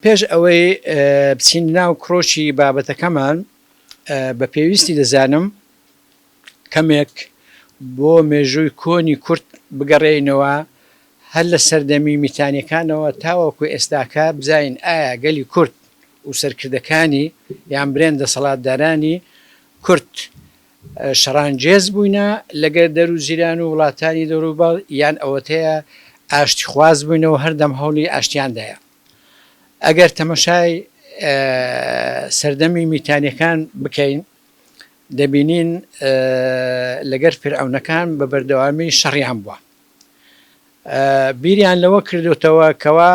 پێش ئەوەی بچین ناو کڕۆشی بابەتەکەمان بە پێویستی دەزانم کەمێک بۆ مێژووی کۆنی کورد بگەڕێینەوە هەر لە سەردەمی میتانیەکانەوە تاوەکو ئێستاکە بزین ئایا گەلی کورد و سەرکردەکانی یان برێن دەسەڵاتدارانی کورد شەڕانگێز بووینە لەگەر دەرو زیران و وڵاتانی دەوروبەڵ یان ئەوەتەیە ئاشتی خواز بووینەوە هەردەم هەوڵی ئاشتیاندایە. ئەگەر تەمەشای سەردەمی میتانیەکان بکەین دەبینین لەگەر فرعەونەکان بە بەردەوامی شەڕیان بووە. بیریان لەوە کردوتەوە کەوا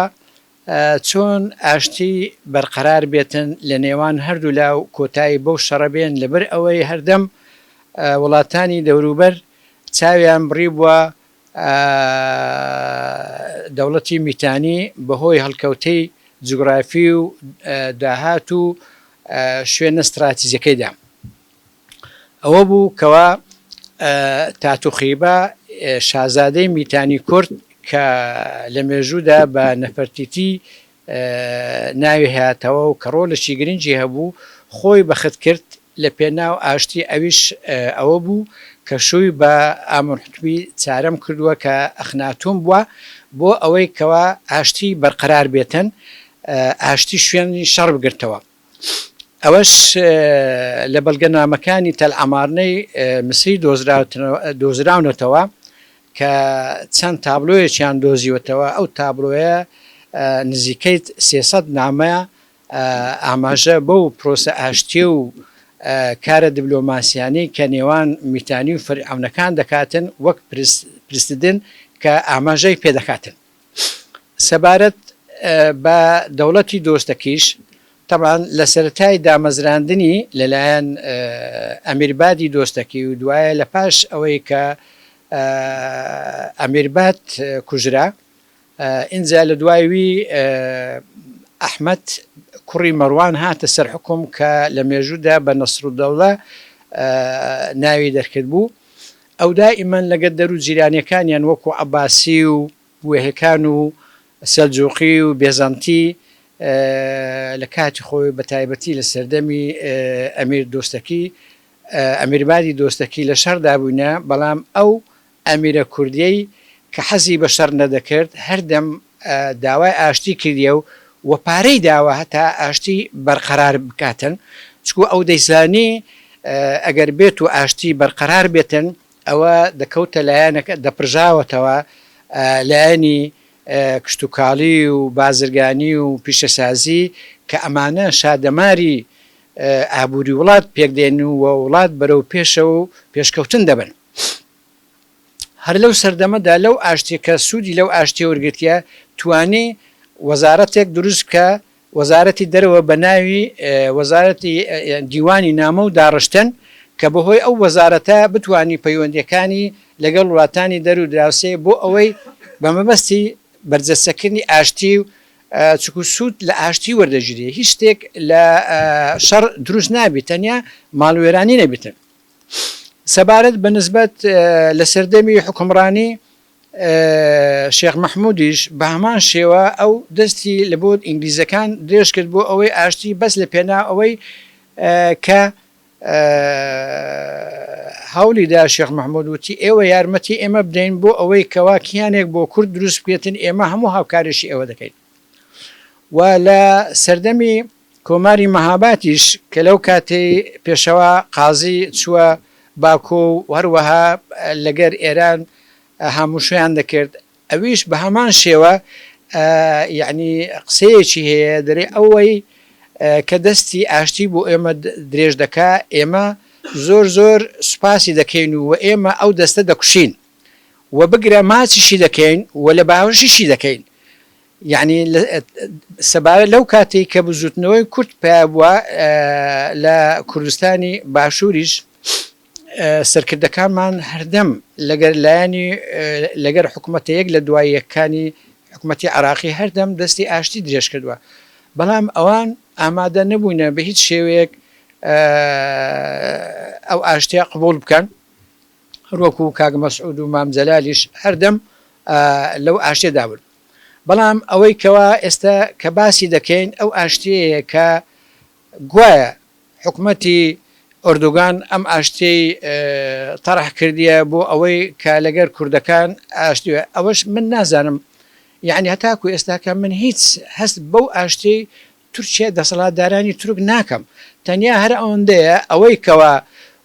چۆن ئاشتی بەرقەرار بێتن لە نێوان هەردوو لاو کۆتایی بەو شەڕە بێن لەبەر ئەوەی هەردەم وڵاتانی دەوروبەر چاویان بڕی بووە دەوڵەتی میتانی بەهۆی هەڵکەوتەی جوگرافی و داهات و شوێنە استراتیژیەکەیدا. ئەوە بوو کەوا تاتوخیبە شازادەی میتانی کورد کە لە مێژوودا بە نەفەرتیتی ناوی هاتەوە و کە ڕۆلەشی گرنگی هەبوو خۆی بەخت کرد لە پێناو ئاشتی ئەویش ئەوە بوو کە شووی بە ئامرحتوی چارەم کردووە کە ئەخناتون بووە بۆ ئەوەی کەوا ئاشتی بەرقەرار بێتن ئاشتی شوێنی شەڕ بگرتەوە. ئەوەش لە بەڵگەنامەکانی تەلعەمارنەی مسری دۆزراونەتەوە کە چەند تابلۆیەکیان دۆزیوەتەوە. ئەو تابلۆیە نزیکەی 300 نامە ئاماژە بەو پرۆسە ئاشتی و کارە دیبلۆماسیانی کە نێوان میتانی و فرعەونەکان دەکاتن وەک پرسیدن کە ئاماژەی پێدەکاتن. سەبارەت بە دەوڵەتی دۆستەکیش طبعاً لە سەرەتای دامەزراندنی لەلایەن ئەمیربادی دۆستەکی و دوایە لە پاش ئەوەی کە ئەمیرباد کوژرا ئینجا لە دوایوی ئەحمەد کوڕی مەروان هاتە سەر حکوم کە لە مێژوودا بە نەسڕودەوڵە ناوی دەرکرد بوو. ئەو دائیمەن لەگەر دەرو جیرانیەکانیان وەکو عەباسی و وێهەکان و سەلجوقی و بێزانتی لە کاتی خۆی بە تایبەتی لە سەردەمی ئەمیر دۆستەکی ئەمیربادی دۆستەکی لە شەڕدا بووینە، بەڵام ئەو ئەمیرە کوردیەی کە حەزی بە شەڕ نەدەکرد هەردەم داوای ئاشتی کردیە و پارەی داوە هەتا ئاشتی بەرقەرار بکاتن، چکو ئەو دەیزانی ئەگەر بێت و ئاشتی بەرقەرار بێتن ئەوە دەکەوتە لایەنەکە دەپرژاوەتەوە لایەنی کشتتوکاڵی و بازرگانی و پیشەسازی کە ئەمانە شادەماری ئابووری وڵات پێکدێن و وڵات بەرەو پێشە و پێشکەوتن دەبن. هەر لەو سەردەمەدا لەو ئاشتی کە سوودی لەو ئاشتی وەرگرتیە توانی وەزارەتێک دروست بکە، وەزارەتی دەرەوە بە ناوی وەزارەتی دیوانی نامە و داڕشتن کە بەهۆی ئەو وەزارەتە بتوانی پەیوەندیەکانی لەگەڵ وڵاتانی دەرو دراوسێ بۆ ئەوەی بە مەبەستی بەرجەستەکردنی ئاشتی و چکو سوود لە ئاشتی وەردەگیری هیچ شتێک لە شەڕ دروست نابێت، تەنیا ماڵوێرانی نەبێتن. سەبارەت بە نسبەت لە سەردەمی حکومڕانی شێخ مەحموودیش بە هەمان شێوە ئەو دەستی لە بۆ ئینگلیزەکان درێژ کرد بۆ ئەوەی ئاشتی بەس لە پێنا ئەوەی کە هەولیدا شێخ مەحموود وتی ئێوە یارمەتی ئێمە بدەین بۆ ئەوەی کەوا کیانێک بۆ کورد دروست بکرێتن، ئێمە هەموو هاوکارێکی ئێوە دەکەین. و لە سەردەمی کۆماری مەهاباتیش کە لەو کاتەی پێشەوە قازی چووە باکۆ و هەروەها لەگەر ئێران هەمووشیان دەکرد، ئەویش بە هەمان شێوە یعنی قسەیەکی هەیە دەرێ ئەوەی کە دەستی ئاشتی بۆ ئێمە درێژ دەکا ئێمە زۆر زۆر سوپاسی دەکەین و ئێمە ئەو دەستە دەکوشین و بگرە ماچیشی دەکەین و لە باوەشیشی دەکەین. یعنی سەبارەت لەو کاتێک کە بزوتنەوەی کورد پیا بووە لە کوردستانی باشووریش سەرکردەکانمان هەردەم لەگەر لایەنی لەگەر حکوومەتەیەک لە دواییەکانی حکوومەتی عراقی هەردەم دەستی ئاشتی درێژ کردووە، بەڵام ئەوان ئامادە نەبووینە بە هیچ شێوەیەک ئەو ئاشتیا قبول بکەن. هەروەکو کاک مەسعود و مام جەلالیش هەردەم لەو ئاشتێدا بوون. بەڵام ئەوەی کەوا ئێستا کە باسی دەکەین ئەو ئاشتەیە کە گوایە حکوومەتی ئۆردوگان ئەم ئاشتەی تەڕح کردیە بۆ ئەوەی کە لەگەر کوردەکان ئاشتیوە ئەوەش من نازانم یعنی هەتاکو ئێستاکە من هیچ هەست بەو ئاشتەی تورکیا دەسەڵاتدارانی تورک ناکەم تەنیا هەر ئەوەندەیە ئەوەی کەوا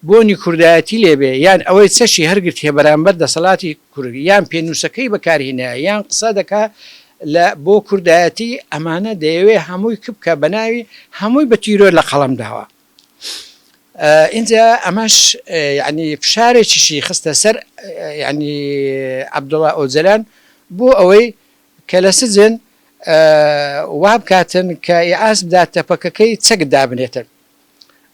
بۆنی کوردایەتی لێبێ یان ئەوەی چەشی هەرگرت هێ بەرامبەر دەسەڵاتی کوردی یان پێنووسەکەی بەکارهێنایە یان قسە دەکا لە بۆ کوردایەتی ئەمانە دەیەوێ هەمووی کبکە بەناوی هەمووی بە تیرۆ لە قەڵم داوە اینجا ئەمەش یعنی فشارێکیشی خستە سەر یعنی عەبدوڵڵا ئۆجەلان بۆ ئەوەی کە لە سجن وابکاتن کە ئیعاز بدات تەپەکەکەی چەک دابنێتن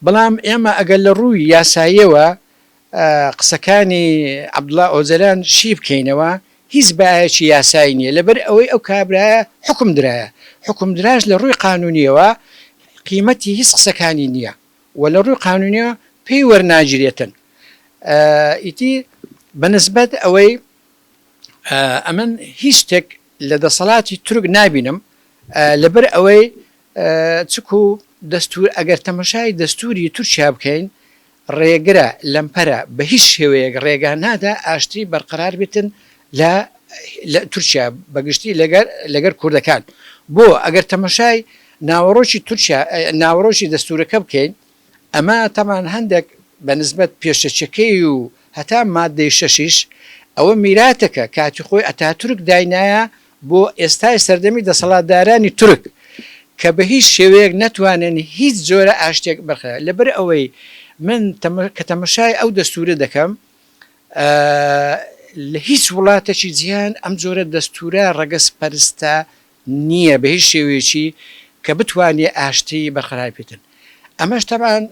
بەڵام ئێمە ئەگەر لە ڕووی یاساییەوە قسەکانی عەبدوڵڵا ئۆجەلان شی بکەینەوە هیچ باەکی یاسایی نییە لەبەر ئەوەی ئەو کابرایە حکم درایە حکم دراش لە ڕووی قانونیەوە قیمەتی هیچ قسەکانی نییە و لە ڕووی قانونیەوە پێی وەرناگیرێتن ئیتی بەنسبەت ئەوەی ئەمن هیچ شتێک لە دەسەڵاتی تورک نابینم لەبەر ئەوەی چکو دەستور ئەگەر تەمەشای دەستوری تورکیا بکەین ڕێگرە لەمپەرە بە هیچ شێوەیەک ڕێگان نادا ئاشتی بەرقەرار بێتن لە تورکیا بەگشتی لەگەر کوردەکان بۆ ئەگەر تەمەشای ناوەڕۆکی تورکیا ناوەڕۆکی دەستورەکە بکەین ئەمە تەمان هەندێک بەنسبەت پێشەچەکەی و هەتا مادەی شەشیش ئەوە میراتەکە کاتی خۆی ئەتاتورک داینایە بۆ ئێستای سەردەمی دەسەڵاتدارانی تورک کە بە هیچ شێوەیەک نەتوانن هیچ جۆرە ئاشتێک بەرخە لەبەر ئەوەی من کە تەمەشای ئەو دەستورە دەکەم لە هیچ وڵاتێکی جیهان ئەم جۆرە دەستورە ڕەگەزپەرستە نییە بە هیچ شێوەیەکی کە بتوانێ ئاشتی بەرقەرار بێتن ئەمەش تەبان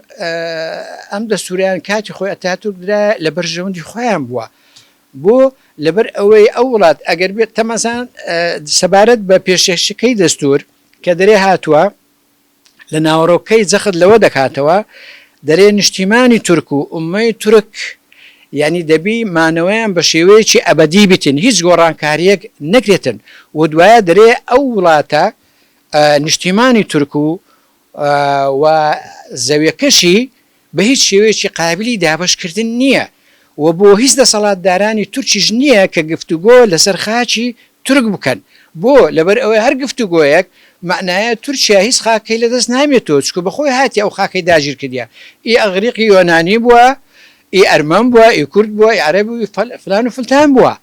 ئەم دەستوریان کاتی خۆی ئەتاتورک درا لە بەرژەوەندی خۆیان بووە بۆ لەبەر ئەوەی ئەو وڵات ئەگەر بێت تەمەزان سەبارەت بە پێشێشەکەی دەستور کە دەرێ هاتووە لە ناوەڕۆکەی جەخت لەوە دەکاتەوە دەرێ نیشتیمانی تورک و ئومەی تورک یعنی دەبی مانەوەیان بە شێوەیەکی ئەبەدی بیتن هیچ گۆڕانکاریەک نەکرێتن و دوایە دەرێ ئەو وڵاتە نیشتیمانی تورک و زەویەکەشی بە هیچ شێوەیەکی قابلی دابشکردن نییە و بۆ هیچ دەسەڵاتدارانی تورکیش نییە کە گفتوگۆ لەسەر خاچی تورک بکەن بۆ لەبەر ئەوەی هەر گفتوگۆیەک معنایە تورکیا هیچ خاکەی لەدەست نامێتەوە چکە بەخۆی هاتی ئەو خاکەی داگیر کردیا ئی ئەغریقی یۆنانی بووە ئی ئەرمەن بووە ئی کورد بووە ئی عەرەبی فلان و فلتان بووە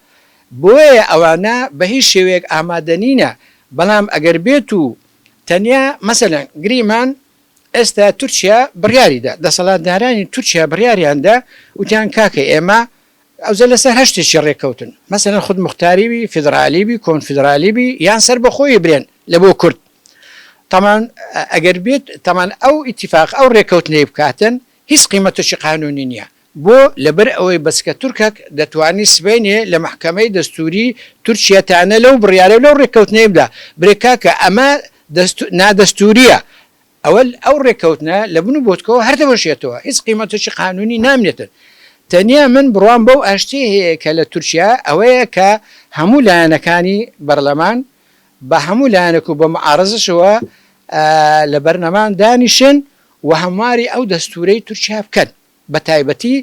بۆیە ئەوانە بە هیچ شێوەیەک ئامادەنینە بەڵام ئەگەر بێت و تەنیا مەسەلەن گریمان ئێستا تورکیا بڕیاریدا دەسەڵاتدارانی تورکیا بڕیاریاندا وتیان کاکە ئێمە ئەوزە لەسەر هەشتێکی ڕێکەوتن مەسەلەن خود موختاریبی فیدرالیبی کۆنفیدرالیبی یان سەر بەخۆی برێن لە بۆ کورد تەمان ئەگەر بێت تەمان ئەو ئیتیفاق ئەو ڕێکەوتنەی بکاتن هیچ قیمەتێکی قانونی نییە بۆ لەبەر ئەوەی بەسکە تورکێک دەتوانی سبینێ لە محکەمەی دەستوری تورکیەتانە لەو بڕیارە لەو ڕێکەوتنەی بدا برێکاکە ئەمە نادەستوریە ئەو ڕێکەوتنە لە بن و بۆتکەوە هەردەبەشێتەوە هیچ قیمەتێکی قانونی نامنێتن تەنیا من بڕوان بەو ئاشتی هەیە کە لە تورکیا ئەوەیە کە هەموو لایەنەکانی بەرلەمان بە هەموو لایەنێک و بە معارەزشەوە لە بەرنەمان دانیشن و هەمواری ئەو دەستورەی تورکیا بکەن بە تایبەتی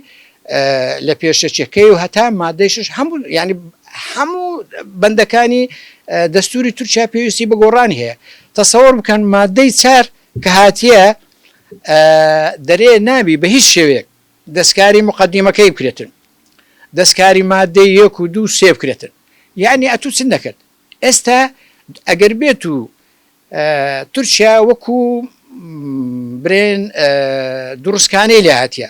لە پێشەچەکەی و هەتا مادەیشش هەموو ینی هەموو بەندەکانی دەستوری تورکیا پێویستی بە گۆڕانی هەیە تەسەوەڕ بکەن مادەی چار کە هاتیە دەرێ نابی بە هیچ شێوەیەک دەستکاری مقدمەکەی بکرێتن دەستکاری مادەی 1 و 2 و 3 بکرێتن یعنی ئەتوو چ نەکرد ئێستا ئەگەر بێت و تورکیا وەکو برێن دروستکانەی لێ هاتیە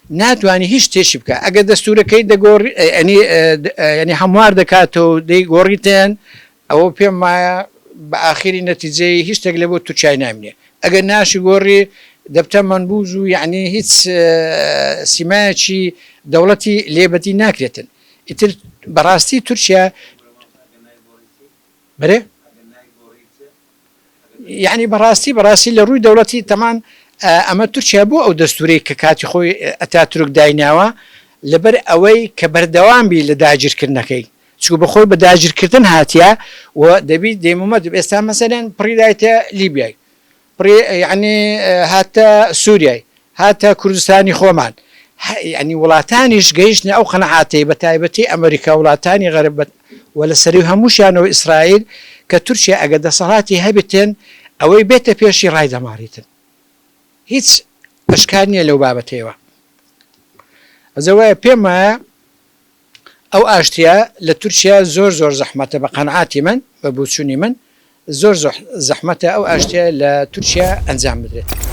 ناتوانانی هیچ تێشی بکە ئەگەر دەستورەکەی دەگۆڕی ینی هەموار دەکاتەوە دەی گۆڕیتێن ئەوە پێم وایە بە ئاخری نەتیجەی هیچ شتێک لە بۆ تورکیای نامنێ ئەگەر ناشی گۆڕی دەبتە منبوز و یعنی هیچ سیمایەکی دەوڵەتی لێبەتی ناکرێتن ئیتر بەڕاستی تورکیا بەرێ یعنی بەڕاستی لە ڕووی دەوڵەتی تەمان ئەمە تورکیا بۆ ئەو دەستوری کە کاتی خۆی ئەتاتورک دایناوە لەبەر ئەوەی کە بەردەوام بی لە داگیرکردنەکەی چکو بەخۆی بە داگیرکردن هاتیە و دەبی دەیمەمەد ئێستا مەسەرەن پڕیدایتە لیبیای یعنی هاتە سووریای هاتە کوردستانی خۆمان ینی وڵاتانیش گەیشتنە ئەو قەنەعاتەی بە تایبەتی ئەمریکا وڵاتانی غەرب و لە سەری هەمووشیانەوە ئیسرائیل کە تورکیا ئەگە دەسەڵاتی هەبێتن ئەوەی بێتە پێشی ڕای دەماریتن هیچ ئەشکار نییە لەو بابەتەوە ئەزەوەیە پێم وایە ئەو ئاشتیا لە تورکیا زۆر زەحمەتە بە قەنەعاتی من بە بوچوونی من زۆر زەحمەتە ئەو ئاشتیا لە تورکیا ئەنجام بدرێت.